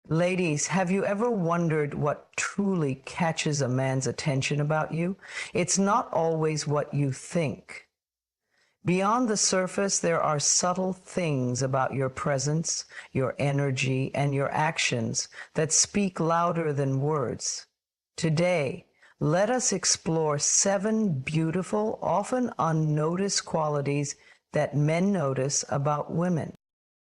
Ladies, have you ever wondered what truly catches a man's attention about you? It's not always what you think. Beyond the surface, there are subtle things about your presence, your energy, and your actions that speak louder than words. Today, let us explore 7 beautiful, often unnoticed qualities that men notice about women.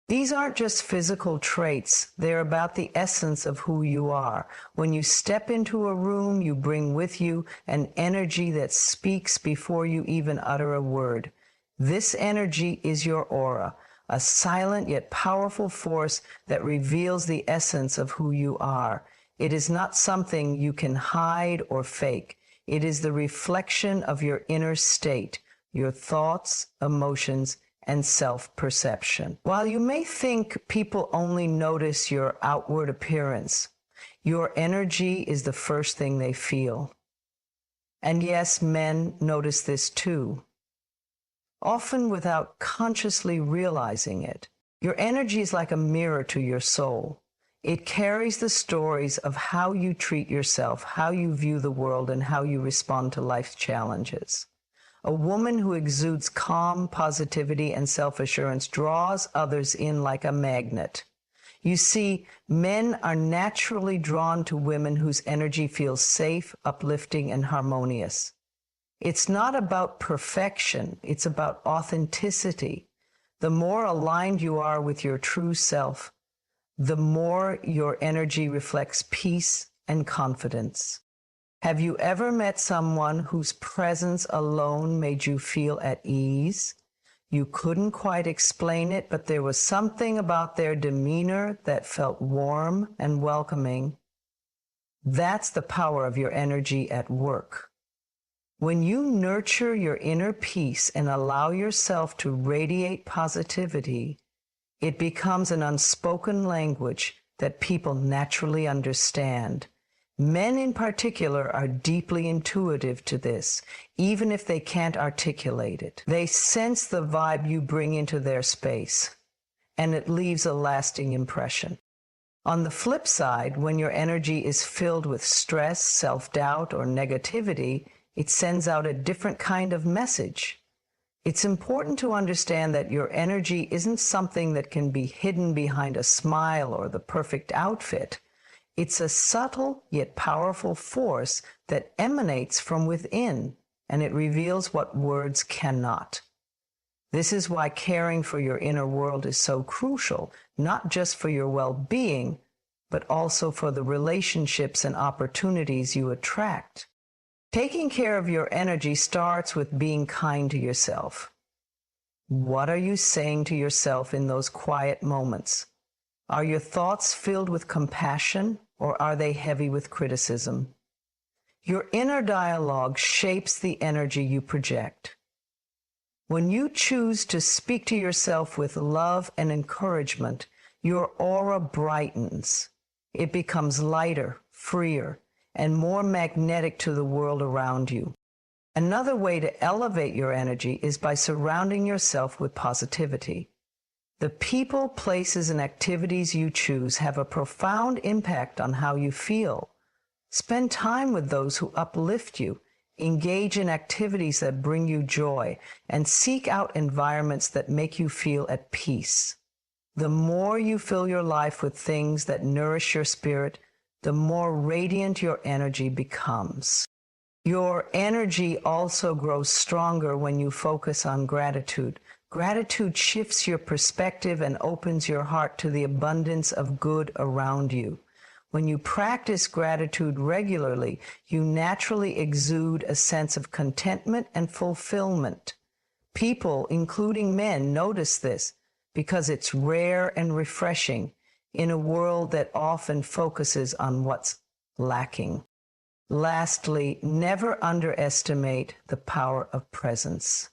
These aren't just physical traits, they're about the essence of who you are. When you step into a room, you bring with you an energy that speaks before you even utter a word. This energy is your aura, a silent yet powerful force that reveals the essence of who you are. It is not something you can hide or fake. It is the reflection of your inner state, your thoughts, emotions, and self-perception. While you may think people only notice your outward appearance, your energy is the first thing they feel. And yes, men notice this too, often without consciously realizing it. Your energy is like a mirror to your soul. It carries the stories of how you treat yourself, how you view the world, and how you respond to life's challenges. A woman who exudes calm, positivity, and self-assurance draws others in like a magnet. You see, men are naturally drawn to women whose energy feels safe, uplifting, and harmonious. It's not about perfection, it's about authenticity. The more aligned you are with your true self, the more your energy reflects peace and confidence. Have you ever met someone whose presence alone made you feel at ease? You couldn't quite explain it, but there was something about their demeanor that felt warm and welcoming. That's the power of your energy at work. When you nurture your inner peace and allow yourself to radiate positivity, it becomes an unspoken language that people naturally understand. Men in particular are deeply intuitive to this, even if they can't articulate it. They sense the vibe you bring into their space, and it leaves a lasting impression. On the flip side, when your energy is filled with stress, self-doubt, or negativity, it sends out a different kind of message. It's important to understand that your energy isn't something that can be hidden behind a smile or the perfect outfit. It's a subtle yet powerful force that emanates from within, and it reveals what words cannot. This is why caring for your inner world is so crucial, not just for your well-being, but also for the relationships and opportunities you attract. Taking care of your energy starts with being kind to yourself. What are you saying to yourself in those quiet moments? Are your thoughts filled with compassion, or are they heavy with criticism? Your inner dialogue shapes the energy you project. When you choose to speak to yourself with love and encouragement, your aura brightens. It becomes lighter, freer, and more magnetic to the world around you. Another way to elevate your energy is by surrounding yourself with positivity. The people, places, and activities you choose have a profound impact on how you feel. Spend time with those who uplift you, engage in activities that bring you joy, and seek out environments that make you feel at peace. The more you fill your life with things that nourish your spirit, the more radiant your energy becomes. Your energy also grows stronger when you focus on gratitude. Gratitude shifts your perspective and opens your heart to the abundance of good around you. When you practice gratitude regularly, you naturally exude a sense of contentment and fulfillment. People, including men, notice this because it's rare and refreshing in a world that often focuses on what's lacking. Lastly, never underestimate the power of presence.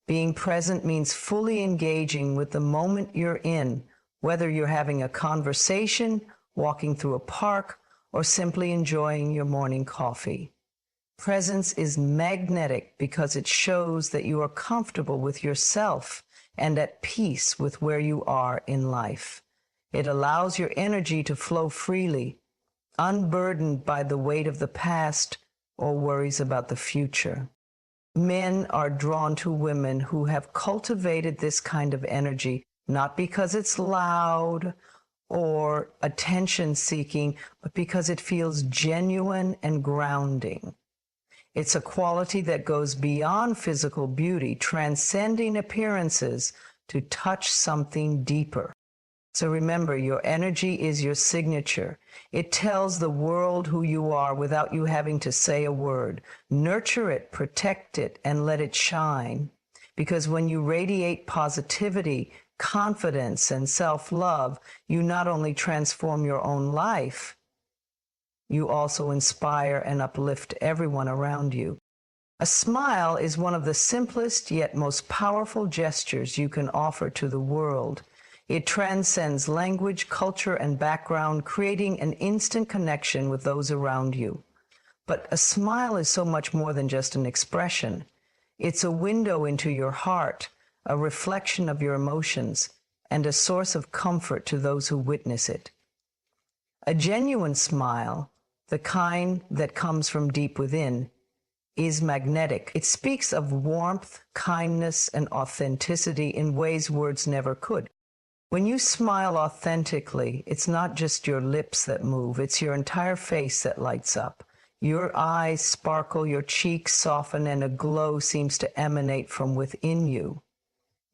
Being present means fully engaging with the moment you're in, whether you're having a conversation, walking through a park, or simply enjoying your morning coffee. Presence is magnetic because it shows that you are comfortable with yourself and at peace with where you are in life. It allows your energy to flow freely, unburdened by the weight of the past or worries about the future. Men are drawn to women who have cultivated this kind of energy, not because it's loud or attention-seeking, but because it feels genuine and grounding. It's a quality that goes beyond physical beauty, transcending appearances to touch something deeper. So remember, your energy is your signature. It tells the world who you are without you having to say a word. Nurture it, protect it, and let it shine. Because when you radiate positivity, confidence, and self-love, you not only transform your own life, you also inspire and uplift everyone around you. A smile is one of the simplest yet most powerful gestures you can offer to the world. It transcends language, culture, and background, creating an instant connection with those around you. But a smile is so much more than just an expression. It's a window into your heart, a reflection of your emotions, and a source of comfort to those who witness it. A genuine smile, the kind that comes from deep within, is magnetic. It speaks of warmth, kindness, and authenticity in ways words never could. When you smile authentically, it's not just your lips that move, it's your entire face that lights up. Your eyes sparkle, your cheeks soften, and a glow seems to emanate from within you.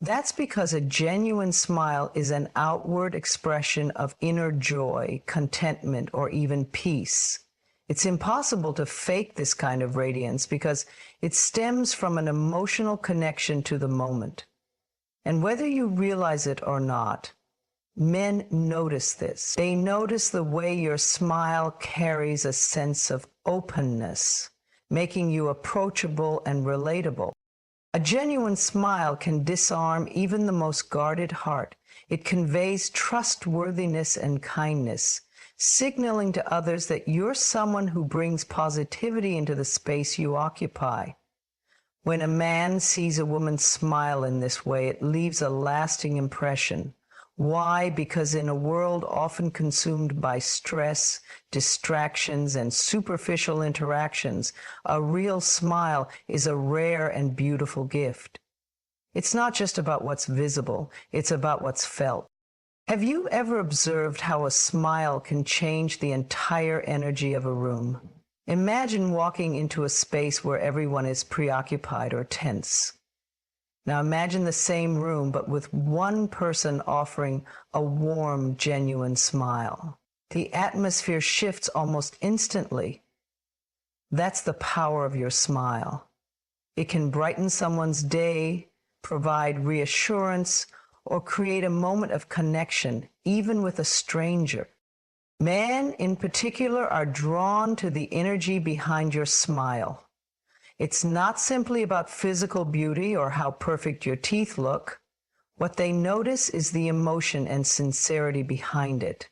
That's because a genuine smile is an outward expression of inner joy, contentment, or even peace. It's impossible to fake this kind of radiance because it stems from an emotional connection to the moment. And whether you realize it or not, men notice this. They notice the way your smile carries a sense of openness, making you approachable and relatable. A genuine smile can disarm even the most guarded heart. It conveys trustworthiness and kindness, signaling to others that you're someone who brings positivity into the space you occupy. When a man sees a woman smile in this way, it leaves a lasting impression. Why? Because in a world often consumed by stress, distractions, and superficial interactions, a real smile is a rare and beautiful gift. It's not just about what's visible, it's about what's felt. Have you ever observed how a smile can change the entire energy of a room? Imagine walking into a space where everyone is preoccupied or tense. Now imagine the same room, but with one person offering a warm, genuine smile. The atmosphere shifts almost instantly. That's the power of your smile. It can brighten someone's day, provide reassurance, or create a moment of connection, even with a stranger. Men, in particular, are drawn to the energy behind your smile. It's not simply about physical beauty or how perfect your teeth look. What they notice is the emotion and sincerity behind it.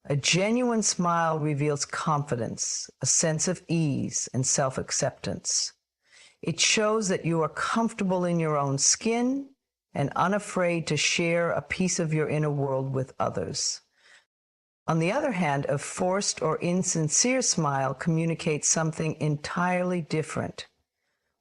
A genuine smile reveals confidence, a sense of ease, and self-acceptance. It shows that you are comfortable in your own skin and unafraid to share a piece of your inner world with others. On the other hand, a forced or insincere smile communicates something entirely different.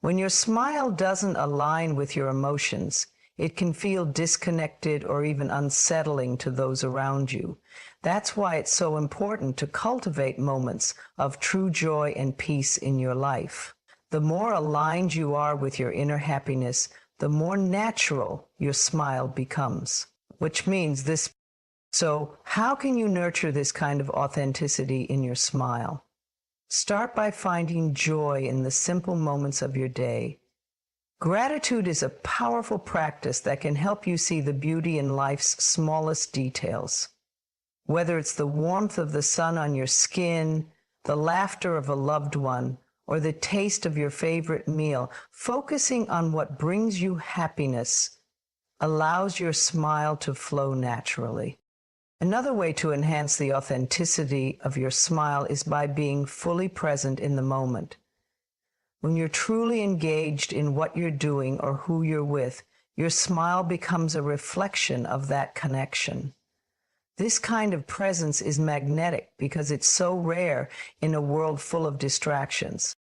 When your smile doesn't align with your emotions, it can feel disconnected or even unsettling to those around you. That's why it's so important to cultivate moments of true joy and peace in your life. The more aligned you are with your inner happiness, the more natural your smile becomes, which means this. So how can you nurture this kind of authenticity in your smile? Start by finding joy in the simple moments of your day. Gratitude is a powerful practice that can help you see the beauty in life's smallest details. Whether it's the warmth of the sun on your skin, the laughter of a loved one, or the taste of your favorite meal, focusing on what brings you happiness allows your smile to flow naturally. Another way to enhance the authenticity of your smile is by being fully present in the moment. When you're truly engaged in what you're doing or who you're with, your smile becomes a reflection of that connection. This kind of presence is magnetic because it's so rare in a world full of distractions.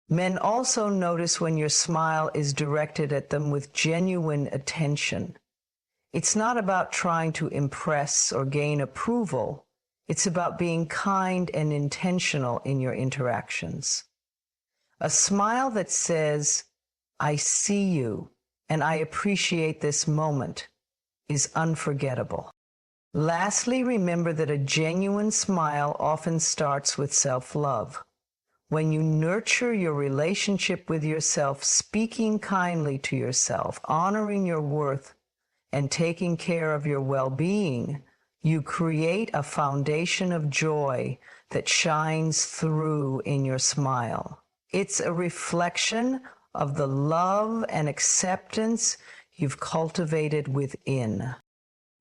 Men also notice when your smile is directed at them with genuine attention. It's not about trying to impress or gain approval. It's about being kind and intentional in your interactions. A smile that says, "I see you and I appreciate this moment," is unforgettable. Lastly, remember that a genuine smile often starts with self-love. When you nurture your relationship with yourself, speaking kindly to yourself, honoring your worth, and taking care of your well-being, you create a foundation of joy that shines through in your smile. It's a reflection of the love and acceptance you've cultivated within.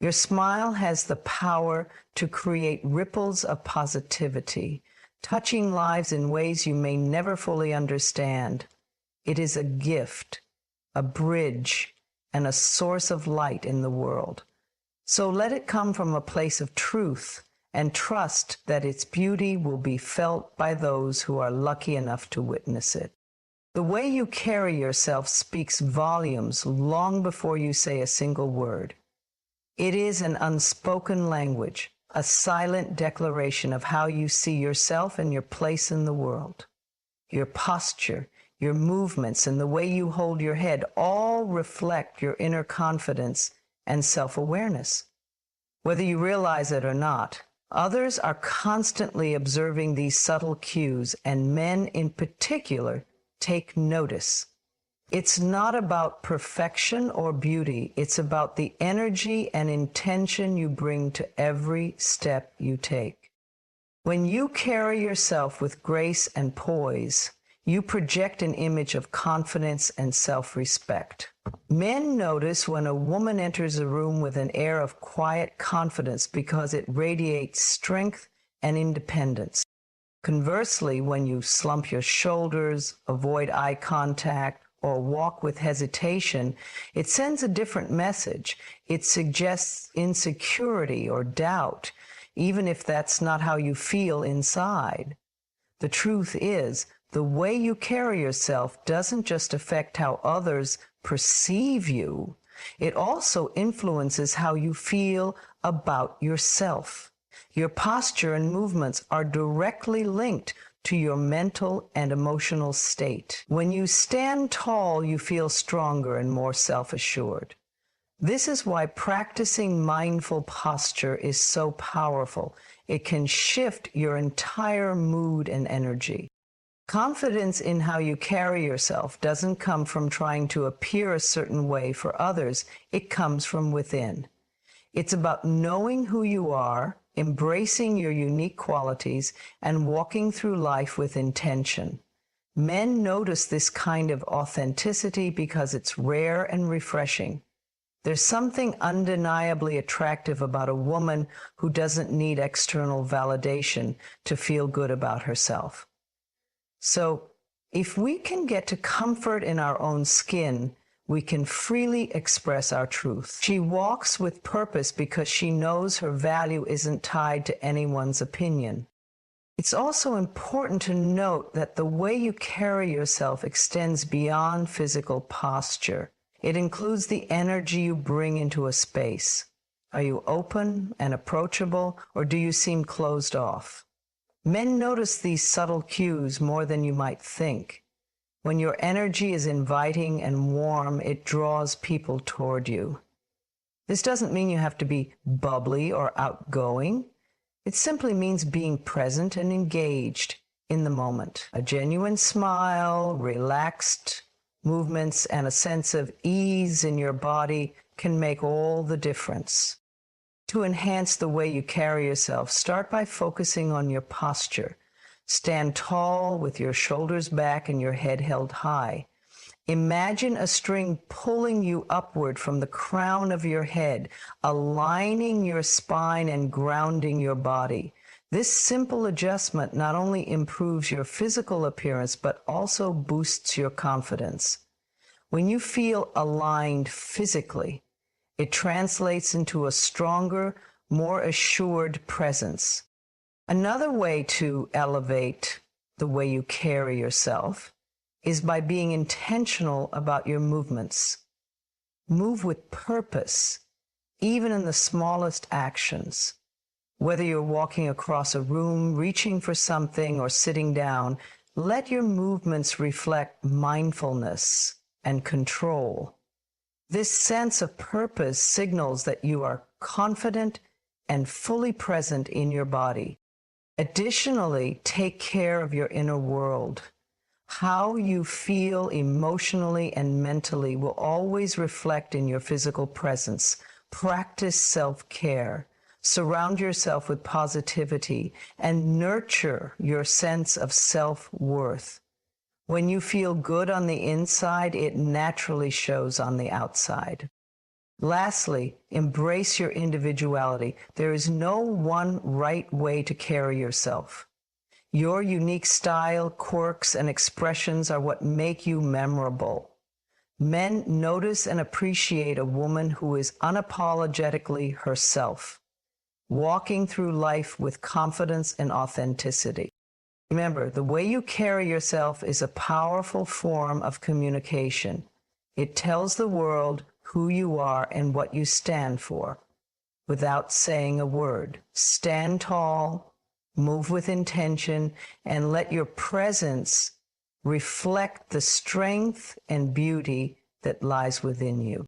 Your smile has the power to create ripples of positivity, touching lives in ways you may never fully understand. It is a gift, a bridge, and a source of light in the world. So let it come from a place of truth and trust that its beauty will be felt by those who are lucky enough to witness it. The way you carry yourself speaks volumes long before you say a single word. It is an unspoken language, a silent declaration of how you see yourself and your place in the world. Your posture, your movements, and the way you hold your head all reflect your inner confidence and self-awareness. Whether you realize it or not, others are constantly observing these subtle cues, and men in particular take notice. It's not about perfection or beauty. It's about the energy and intention you bring to every step you take. When you carry yourself with grace and poise, you project an image of confidence and self-respect. Men notice when a woman enters a room with an air of quiet confidence because it radiates strength and independence. Conversely, when you slump your shoulders, avoid eye contact, or walk with hesitation, it sends a different message. It suggests insecurity or doubt, even if that's not how you feel inside. The truth is, the way you carry yourself doesn't just affect how others perceive you, it also influences how you feel about yourself. Your posture and movements are directly linked to your mental and emotional state. When you stand tall, you feel stronger and more self-assured. This is why practicing mindful posture is so powerful. It can shift your entire mood and energy. Confidence in how you carry yourself doesn't come from trying to appear a certain way for others. It comes from within. It's about knowing who you are, embracing your unique qualities, and walking through life with intention. Men notice this kind of authenticity because it's rare and refreshing. There's something undeniably attractive about a woman who doesn't need external validation to feel good about herself. So, if we can get to comfort in our own skin, we can freely express our truth. She walks with purpose because she knows her value isn't tied to anyone's opinion. It's also important to note that the way you carry yourself extends beyond physical posture. It includes the energy you bring into a space. Are you open and approachable, or do you seem closed off? Men notice these subtle cues more than you might think. When your energy is inviting and warm, it draws people toward you. This doesn't mean you have to be bubbly or outgoing. It simply means being present and engaged in the moment. A genuine smile, relaxed movements, and a sense of ease in your body can make all the difference. To enhance the way you carry yourself, start by focusing on your posture. Stand tall with your shoulders back and your head held high. Imagine a string pulling you upward from the crown of your head, aligning your spine and grounding your body. This simple adjustment not only improves your physical appearance, but also boosts your confidence. When you feel aligned physically, it translates into a stronger, more assured presence. Another way to elevate the way you carry yourself is by being intentional about your movements. Move with purpose, even in the smallest actions. Whether you're walking across a room, reaching for something, or sitting down, let your movements reflect mindfulness and control. This sense of purpose signals that you are confident and fully present in your body. Additionally, take care of your inner world. How you feel emotionally and mentally will always reflect in your physical presence. Practice self-care. Surround yourself with positivity and nurture your sense of self-worth. When you feel good on the inside, it naturally shows on the outside. Lastly, embrace your individuality. There is no one right way to carry yourself. Your unique style, quirks, and expressions are what make you memorable. Men notice and appreciate a woman who is unapologetically herself, walking through life with confidence and authenticity. Remember, the way you carry yourself is a powerful form of communication. It tells the world who you are and what you stand for, without saying a word. Stand tall, move with intention, and let your presence reflect the strength and beauty that lies within you.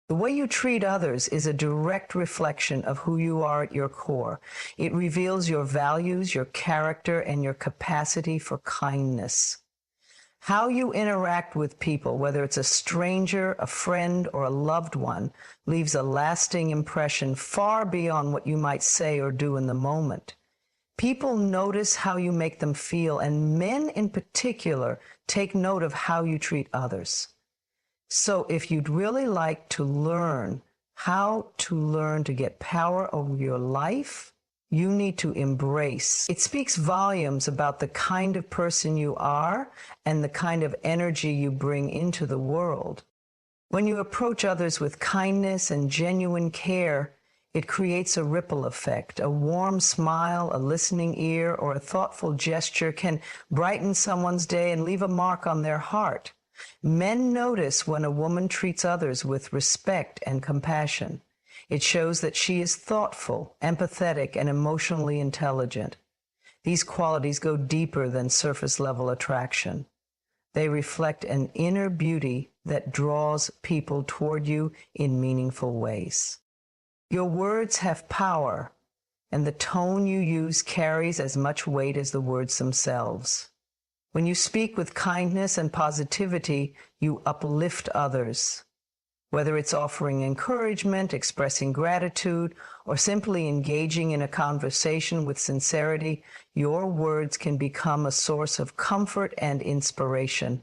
The way you treat others is a direct reflection of who you are at your core. It reveals your values, your character, and your capacity for kindness. How you interact with people, whether it's a stranger, a friend, or a loved one, leaves a lasting impression far beyond what you might say or do in the moment. People notice how you make them feel, and men in particular take note of how you treat others. So if you'd really like to learn how to get power over your life, you need to embrace. It speaks volumes about the kind of person you are and the kind of energy you bring into the world. When you approach others with kindness and genuine care, it creates a ripple effect. A warm smile, a listening ear, or a thoughtful gesture can brighten someone's day and leave a mark on their heart. Men notice when a woman treats others with respect and compassion. It shows that she is thoughtful, empathetic, and emotionally intelligent. These qualities go deeper than surface-level attraction. They reflect an inner beauty that draws people toward you in meaningful ways. Your words have power, and the tone you use carries as much weight as the words themselves. When you speak with kindness and positivity, you uplift others. Whether it's offering encouragement, expressing gratitude, or simply engaging in a conversation with sincerity, your words can become a source of comfort and inspiration.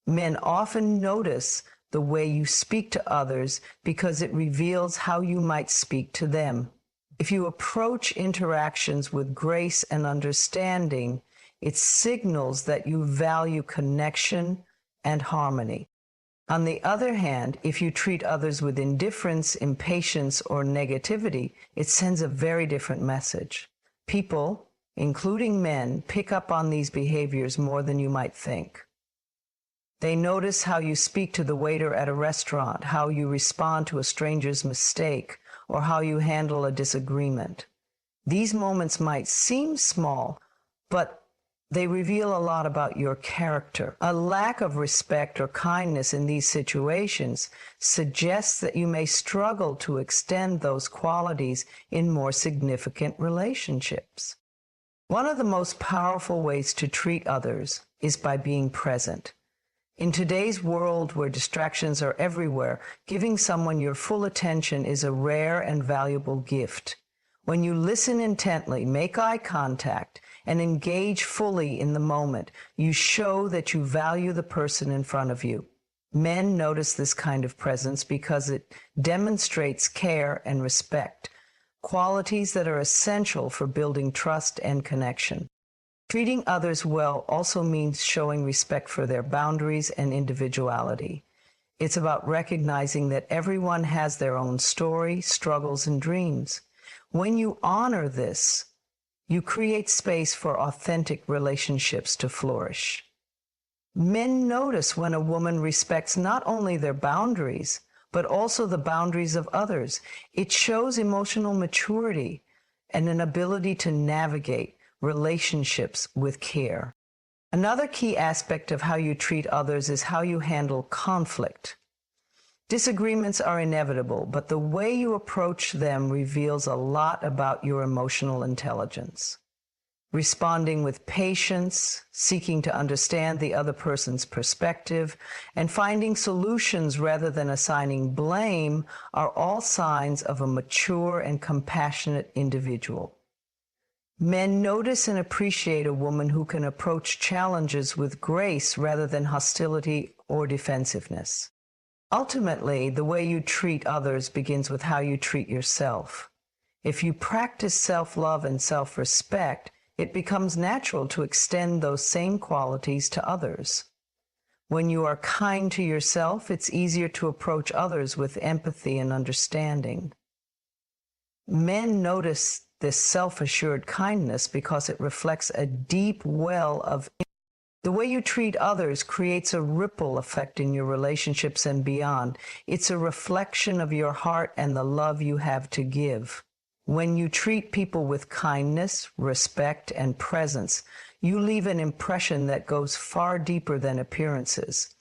Men often notice the way you speak to others because it reveals how you might speak to them. If you approach interactions with grace and understanding, it signals that you value connection and harmony. On the other hand, if you treat others with indifference, impatience, or negativity, it sends a very different message. People, including men, pick up on these behaviors more than you might think. They notice how you speak to the waiter at a restaurant, how you respond to a stranger's mistake, or how you handle a disagreement. These moments might seem small, but they reveal a lot about your character. A lack of respect or kindness in these situations suggests that you may struggle to extend those qualities in more significant relationships. One of the most powerful ways to treat others is by being present. In today's world where distractions are everywhere, giving someone your full attention is a rare and valuable gift. When you listen intently, make eye contact, and engage fully in the moment, you show that you value the person in front of you. Men notice this kind of presence because it demonstrates care and respect, qualities that are essential for building trust and connection. Treating others well also means showing respect for their boundaries and individuality. It's about recognizing that everyone has their own story, struggles, and dreams. When you honor this, you create space for authentic relationships to flourish. Men notice when a woman respects not only their boundaries, but also the boundaries of others. It shows emotional maturity and an ability to navigate relationships with care. Another key aspect of how you treat others is how you handle conflict. Disagreements are inevitable, but the way you approach them reveals a lot about your emotional intelligence. Responding with patience, seeking to understand the other person's perspective, and finding solutions rather than assigning blame are all signs of a mature and compassionate individual. Men notice and appreciate a woman who can approach challenges with grace rather than hostility or defensiveness. Ultimately, the way you treat others begins with how you treat yourself. If you practice self-love and self-respect, it becomes natural to extend those same qualities to others. When you are kind to yourself, it's easier to approach others with empathy and understanding. Men notice this self-assured kindness because it reflects a deep well of the way you treat others creates a ripple effect in your relationships and beyond. It's a reflection of your heart and the love you have to give. When you treat people with kindness, respect, and presence, you leave an impression that goes far deeper than appearances.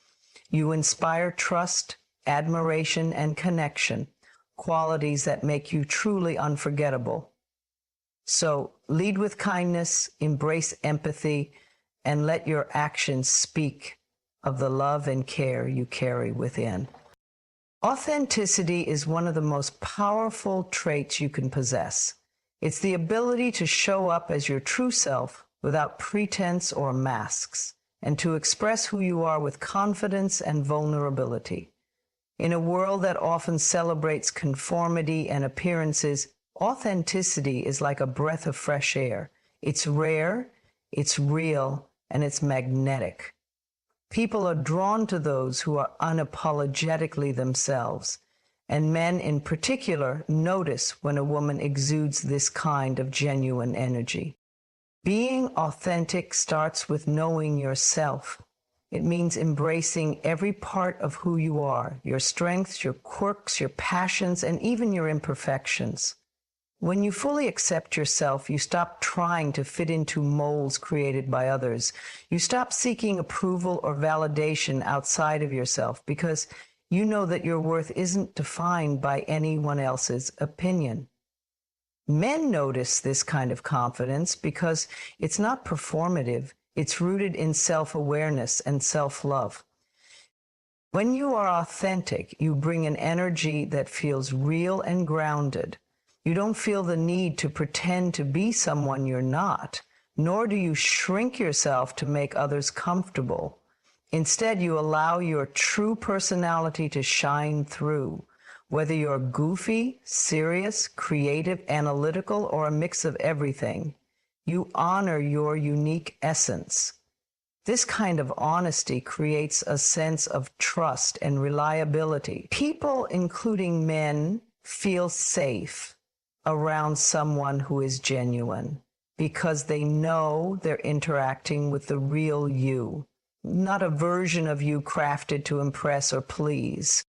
You inspire trust, admiration, and connection, qualities that make you truly unforgettable. So lead with kindness, embrace empathy, and let your actions speak of the love and care you carry within. Authenticity is one of the most powerful traits you can possess. It's the ability to show up as your true self without pretense or masks, and to express who you are with confidence and vulnerability. In a world that often celebrates conformity and appearances, authenticity is like a breath of fresh air. It's rare, it's real, and it's magnetic. People are drawn to those who are unapologetically themselves, and men in particular notice when a woman exudes this kind of genuine energy. Being authentic starts with knowing yourself. It means embracing every part of who you are, your strengths, your quirks, your passions, and even your imperfections. When you fully accept yourself, you stop trying to fit into molds created by others. You stop seeking approval or validation outside of yourself because you know that your worth isn't defined by anyone else's opinion. Men notice this kind of confidence because it's not performative. It's rooted in self-awareness and self-love. When you are authentic, you bring an energy that feels real and grounded. You don't feel the need to pretend to be someone you're not, nor do you shrink yourself to make others comfortable. Instead, you allow your true personality to shine through. Whether you're goofy, serious, creative, analytical, or a mix of everything, you honor your unique essence. This kind of honesty creates a sense of trust and reliability. People, including men, feel safe around someone who is genuine because they know they're interacting with the real you, not a version of you crafted to impress or please.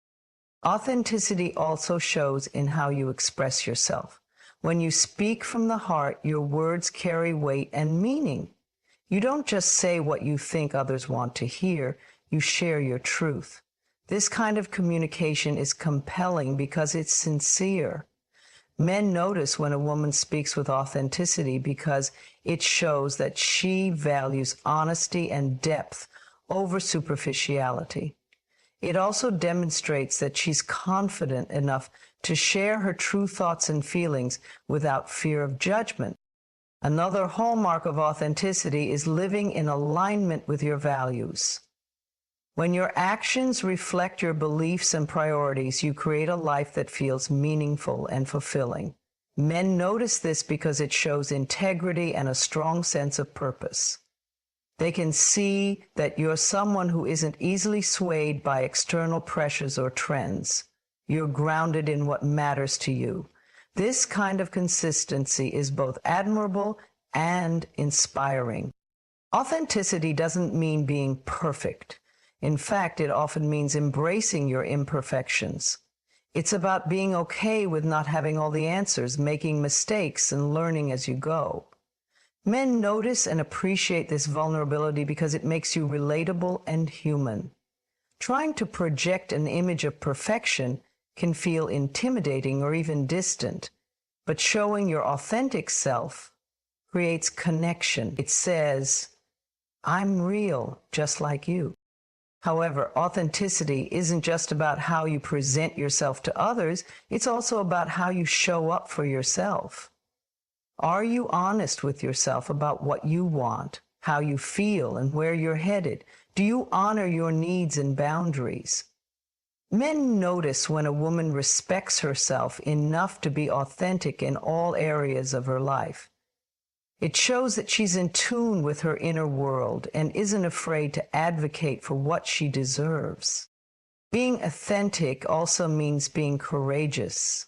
Authenticity also shows in how you express yourself. When you speak from the heart, your words carry weight and meaning. You don't just say what you think others want to hear, you share your truth. This kind of communication is compelling because it's sincere. Men notice when a woman speaks with authenticity because it shows that she values honesty and depth over superficiality. It also demonstrates that she's confident enough to share her true thoughts and feelings without fear of judgment. Another hallmark of authenticity is living in alignment with your values. When your actions reflect your beliefs and priorities, you create a life that feels meaningful and fulfilling. Men notice this because it shows integrity and a strong sense of purpose. They can see that you're someone who isn't easily swayed by external pressures or trends. You're grounded in what matters to you. This kind of consistency is both admirable and inspiring. Authenticity doesn't mean being perfect. In fact, it often means embracing your imperfections. It's about being okay with not having all the answers, making mistakes, and learning as you go. Men notice and appreciate this vulnerability because it makes you relatable and human. Trying to project an image of perfection can feel intimidating or even distant, but showing your authentic self creates connection. It says, I'm real, just like you. However, authenticity isn't just about how you present yourself to others, it's also about how you show up for yourself. Are you honest with yourself about what you want, how you feel, and where you're headed? Do you honor your needs and boundaries? Men notice when a woman respects herself enough to be authentic in all areas of her life. It shows that she's in tune with her inner world and isn't afraid to advocate for what she deserves. Being authentic also means being courageous.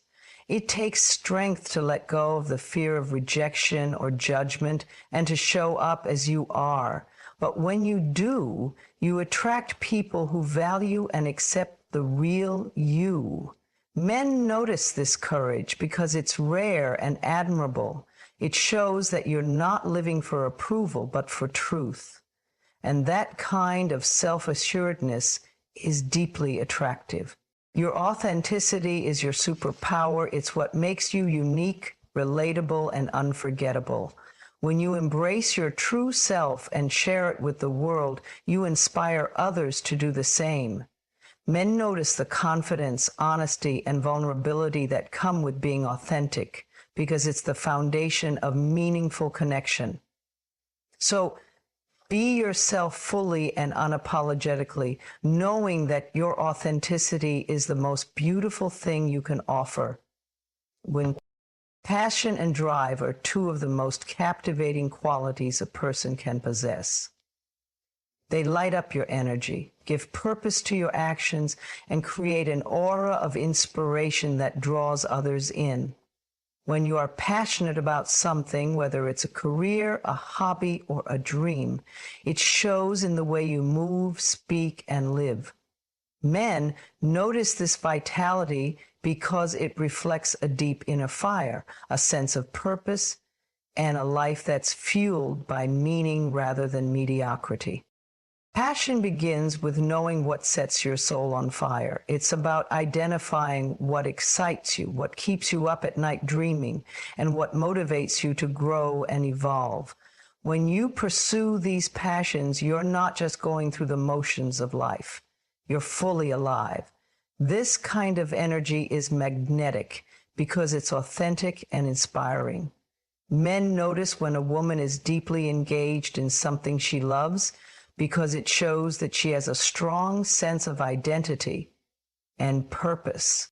It takes strength to let go of the fear of rejection or judgment and to show up as you are. But when you do, you attract people who value and accept the real you. Men notice this courage because it's rare and admirable. It shows that you're not living for approval, but for truth. And that kind of self-assuredness is deeply attractive. Your authenticity is your superpower. It's what makes you unique, relatable, and unforgettable. When you embrace your true self and share it with the world, you inspire others to do the same. Men notice the confidence, honesty, and vulnerability that come with being authentic, because it's the foundation of meaningful connection. So be yourself fully and unapologetically, knowing that your authenticity is the most beautiful thing you can offer. When passion and drive are two of the most captivating qualities a person can possess. They light up your energy, give purpose to your actions, and create an aura of inspiration that draws others in. When you are passionate about something, whether it's a career, a hobby, or a dream, it shows in the way you move, speak, and live. Men notice this vitality because it reflects a deep inner fire, a sense of purpose, and a life that's fueled by meaning rather than mediocrity. Passion begins with knowing what sets your soul on fire. It's about identifying what excites you, what keeps you up at night dreaming, and what motivates you to grow and evolve. When you pursue these passions, you're not just going through the motions of life. You're fully alive. This kind of energy is magnetic because it's authentic and inspiring. Men notice when a woman is deeply engaged in something she loves, because it shows that she has a strong sense of identity and purpose.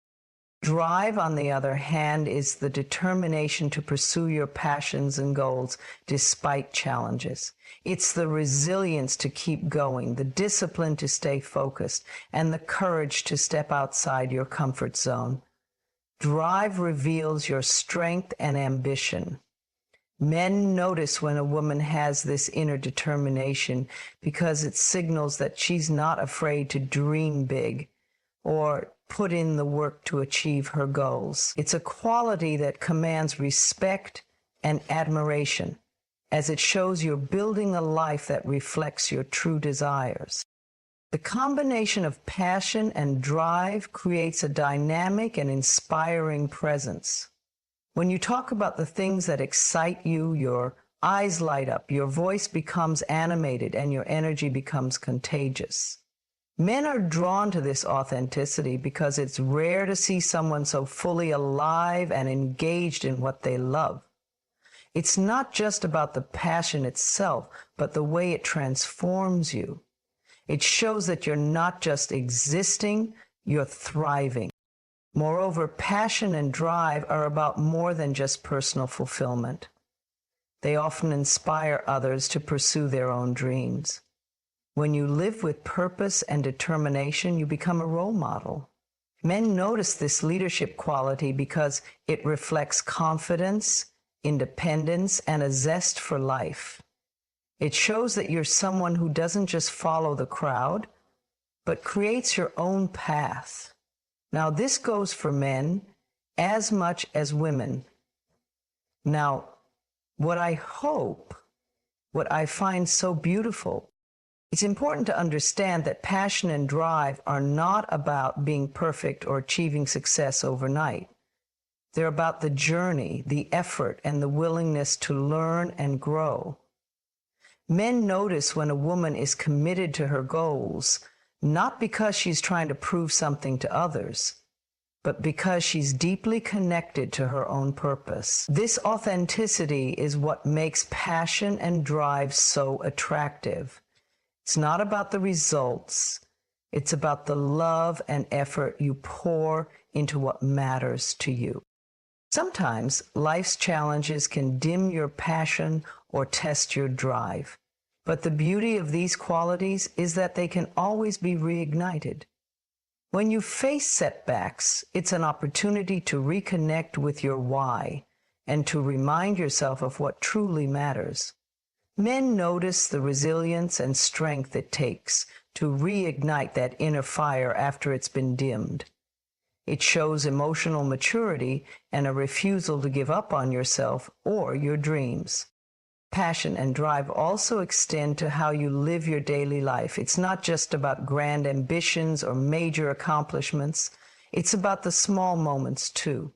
Drive, on the other hand, is the determination to pursue your passions and goals despite challenges. It's the resilience to keep going, the discipline to stay focused, and the courage to step outside your comfort zone. Drive reveals your strength and ambition. Men notice when a woman has this inner determination because it signals that she's not afraid to dream big or put in the work to achieve her goals. It's a quality that commands respect and admiration, as it shows you're building a life that reflects your true desires. The combination of passion and drive creates a dynamic and inspiring presence. When you talk about the things that excite you, your eyes light up, your voice becomes animated, and your energy becomes contagious. Men are drawn to this authenticity because it's rare to see someone so fully alive and engaged in what they love. It's not just about the passion itself, but the way it transforms you. It shows that you're not just existing, you're thriving. Moreover, passion and drive are about more than just personal fulfillment. They often inspire others to pursue their own dreams. When you live with purpose and determination, you become a role model. Men notice this leadership quality because it reflects confidence, independence, and a zest for life. It shows that you're someone who doesn't just follow the crowd, but creates your own path. Now, this goes for men as much as women. Now, what I find so beautiful, it's important to understand that passion and drive are not about being perfect or achieving success overnight. They're about the journey, the effort, and the willingness to learn and grow. Men notice when a woman is committed to her goals, not because she's trying to prove something to others, but because she's deeply connected to her own purpose. This authenticity is what makes passion and drive so attractive. It's not about the results. It's about the love and effort you pour into what matters to you. Sometimes life's challenges can dim your passion or test your drive. But the beauty of these qualities is that they can always be reignited. When you face setbacks, it's an opportunity to reconnect with your why and to remind yourself of what truly matters. Men notice the resilience and strength it takes to reignite that inner fire after it's been dimmed. It shows emotional maturity and a refusal to give up on yourself or your dreams. Passion and drive also extend to how you live your daily life. It's not just about grand ambitions or major accomplishments. It's about the small moments too.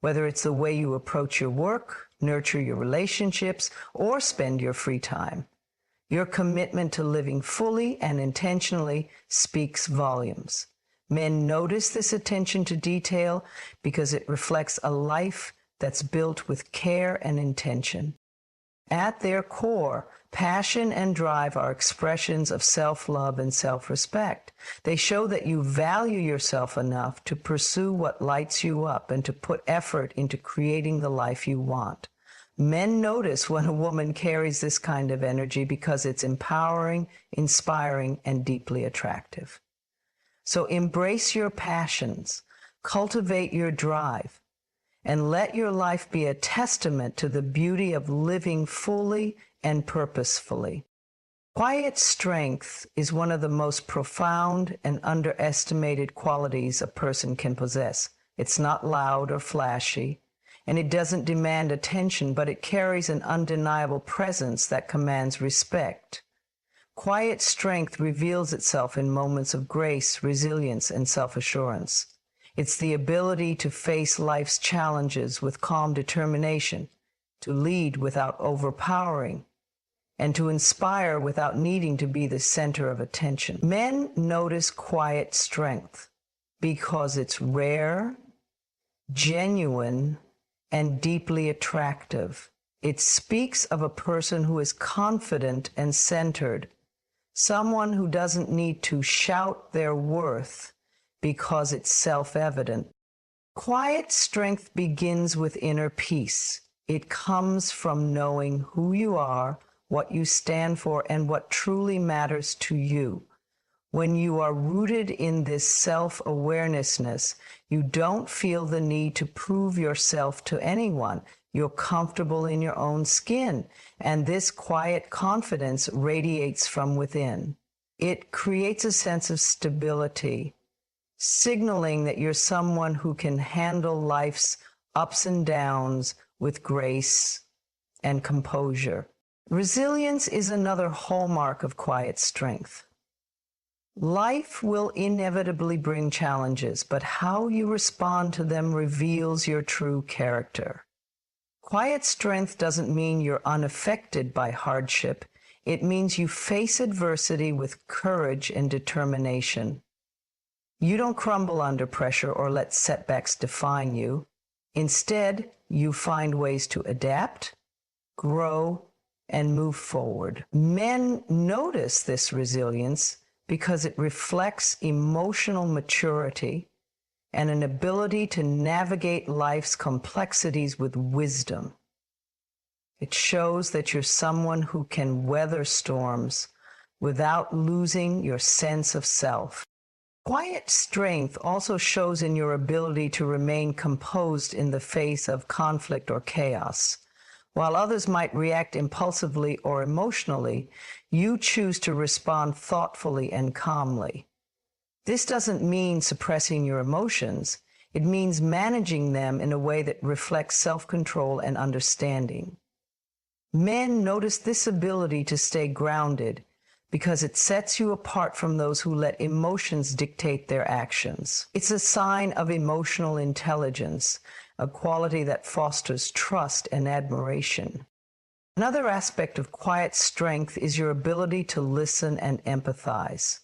Whether it's the way you approach your work, nurture your relationships, or spend your free time. Your commitment to living fully and intentionally speaks volumes. Men notice this attention to detail because it reflects a life that's built with care and intention. At their core, passion and drive are expressions of self-love and self-respect. They show that you value yourself enough to pursue what lights you up and to put effort into creating the life you want. Men notice when a woman carries this kind of energy because it's empowering, inspiring, and deeply attractive. So embrace your passions, cultivate your drive, and let your life be a testament to the beauty of living fully and purposefully. Quiet strength is one of the most profound and underestimated qualities a person can possess. It's not loud or flashy, and it doesn't demand attention, but it carries an undeniable presence that commands respect. Quiet strength reveals itself in moments of grace, resilience, and self-assurance. It's the ability to face life's challenges with calm determination, to lead without overpowering, and to inspire without needing to be the center of attention. Men notice quiet strength because it's rare, genuine, and deeply attractive. It speaks of a person who is confident and centered, someone who doesn't need to shout their worth because it's self-evident. Quiet strength begins with inner peace. It comes from knowing who you are, what you stand for, and what truly matters to you. When you are rooted in this self-awareness, you don't feel the need to prove yourself to anyone. You're comfortable in your own skin, and this quiet confidence radiates from within. It creates a sense of stability, signaling that you're someone who can handle life's ups and downs with grace and composure. Resilience is another hallmark of quiet strength. Life will inevitably bring challenges, but how you respond to them reveals your true character. Quiet strength doesn't mean you're unaffected by hardship. It means you face adversity with courage and determination. You don't crumble under pressure or let setbacks define you. Instead, you find ways to adapt, grow, and move forward. Men notice this resilience because it reflects emotional maturity and an ability to navigate life's complexities with wisdom. It shows that you're someone who can weather storms without losing your sense of self. Quiet strength also shows in your ability to remain composed in the face of conflict or chaos. While others might react impulsively or emotionally, you choose to respond thoughtfully and calmly. This doesn't mean suppressing your emotions. It means managing them in a way that reflects self-control and understanding. Men notice this ability to stay grounded because it sets you apart from those who let emotions dictate their actions. It's a sign of emotional intelligence, a quality that fosters trust and admiration. Another aspect of quiet strength is your ability to listen and empathize.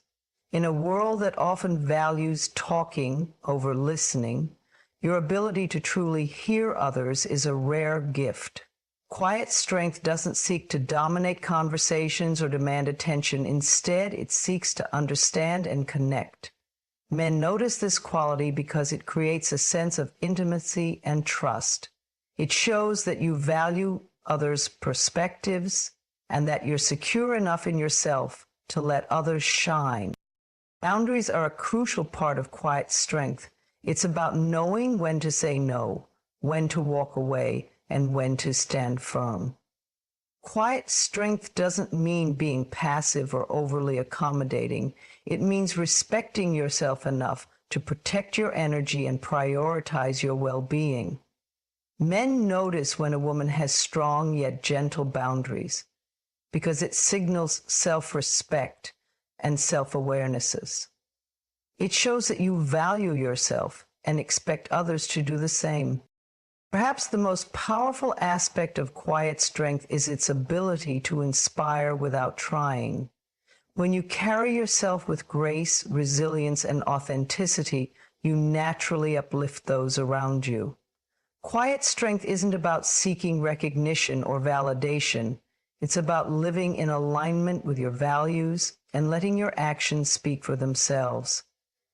In a world that often values talking over listening, your ability to truly hear others is a rare gift. Quiet strength doesn't seek to dominate conversations or demand attention. Instead, it seeks to understand and connect. Men notice this quality because it creates a sense of intimacy and trust. It shows that you value others' perspectives and that you're secure enough in yourself to let others shine. Boundaries are a crucial part of quiet strength. It's about knowing when to say no, when to walk away, and when to stand firm. Quiet strength doesn't mean being passive or overly accommodating. It means respecting yourself enough to protect your energy and prioritize your well-being. Men notice when a woman has strong yet gentle boundaries because it signals self-respect and self-awarenesses. It shows that you value yourself and expect others to do the same. Perhaps the most powerful aspect of quiet strength is its ability to inspire without trying. When you carry yourself with grace, resilience, and authenticity, you naturally uplift those around you. Quiet strength isn't about seeking recognition or validation. It's about living in alignment with your values and letting your actions speak for themselves.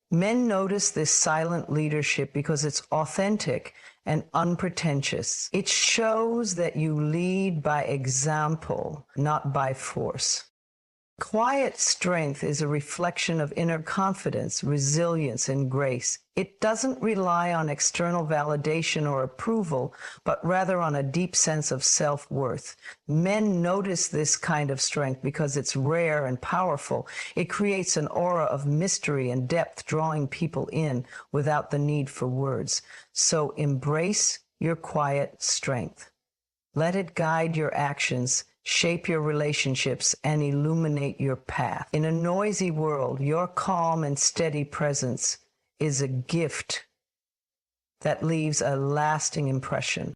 Men notice this silent leadership because it's authentic and unpretentious. It shows that you lead by example, not by force. Quiet strength is a reflection of inner confidence, resilience, and grace. It doesn't rely on external validation or approval, but rather on a deep sense of self-worth. Men notice this kind of strength because it's rare and powerful. It creates an aura of mystery and depth, drawing people in without the need for words. So embrace your quiet strength. Let it guide your actions, shape your relationships, and illuminate your path. In a noisy world, your calm and steady presence is a gift that leaves a lasting impression.